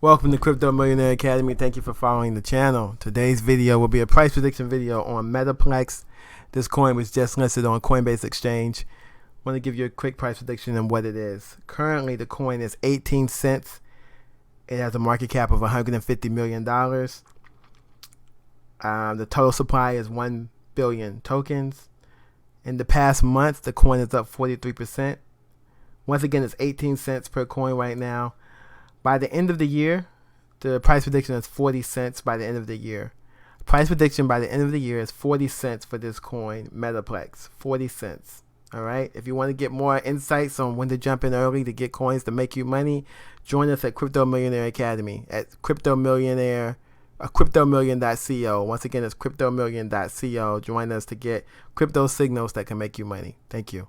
Welcome to Crypto Millionaire Academy. Thank you for following the channel. Today's video will be a price prediction video on Metaplex. This coin was just listed on Coinbase Exchange. I want to give you a quick price prediction on what it is. Currently, the coin is 18 cents. It has a market cap of $150 million. The total supply is 1 billion tokens. In the past month, the coin is up 43%. Once again, it's 18 cents per coin right now. By the end of the year, the price prediction is 40 cents by the end of the year. Price prediction by the end of the year is 40 cents for this coin, Metaplex. 40 cents. All right. If you want to get more insights on when to jump in early to get coins to make you money, join us at Crypto Millionaire Academy at cryptomillion.co. Once again, it's cryptomillion.co. Join us to get crypto signals that can make you money. Thank you.